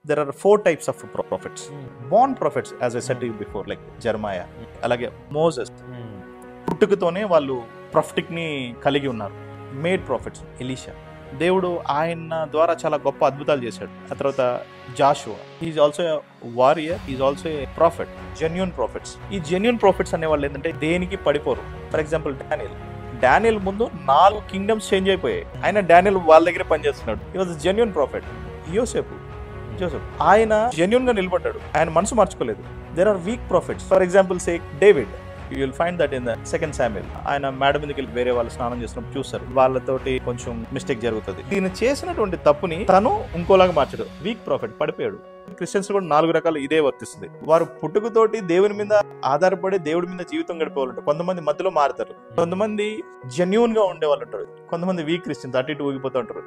there are 4 types of prophets. Born prophets, as I said to you before, like Jeremiah, అలాగే Moses పుట్టుకతోనే వాళ్ళు prophetic ని కలిగి ఉన్నారు. మేడ్ ప్రాఫిట్స్ ఎలీషా, దేవుడు ఆయన ద్వారా చాలా గొప్ప అద్భుతాలు చేశాడు. ఆ తర్వాత Joshua, is also a warrior, is also a prophet. Genuine prophets. ఈ జెన్యూన్ ప్రాఫిట్స్ అనే వాళ్ళు ఏంటంటే దేనికి పడిపోరు. ఫర్ ఎగ్జాంపుల్ డానియల్ ముందు 4 కింగ్డమ్స్ చేంజ్ అయిపోయాయి, ఆయన డానియల్ వాళ్ళ దగ్గర పనిచేస్తున్నాడు. He was genuine prophet. Joseph ఆయన జెన్యూన్ గా నిలబడ్డాడు, ఆయన మనసు మార్చుకోలేదు. There are weak prophets. For example say David, you will find that in the 2 Samuel. ఆయన మేడ మీదకి వెళ్ళి వేరే వాళ్ళు స్నానం చేస్తున్నప్పుడు చూస్తారు, వాళ్ళతోటి కొంచెం మిస్టేక్ జరుగుతుంది. ఈయన చేసినటువంటి తప్పుని తను ఇంకోలాగా మార్చాడు. వీక్ ప్రాఫిట్, పడిపోయాడు. క్రిస్టియన్స్ కూడా 4 రకాలు ఇదే వర్తిస్తుంది. వారు పుట్టుకతోటి దేవుని మీద ఆధారపడి దేవుడి మీద జీవితం గడిపేవాళ్ళు. కొంతమంది మధ్యలో మారుతారు, కొంతమంది జెన్యూన్ గా ఉండే వాళ్ళు ఉంటారు, కొంతమంది వీక్ క్రిస్టియన్స్ అటు ఇటు ఊగిపోతూ ఉంటారు.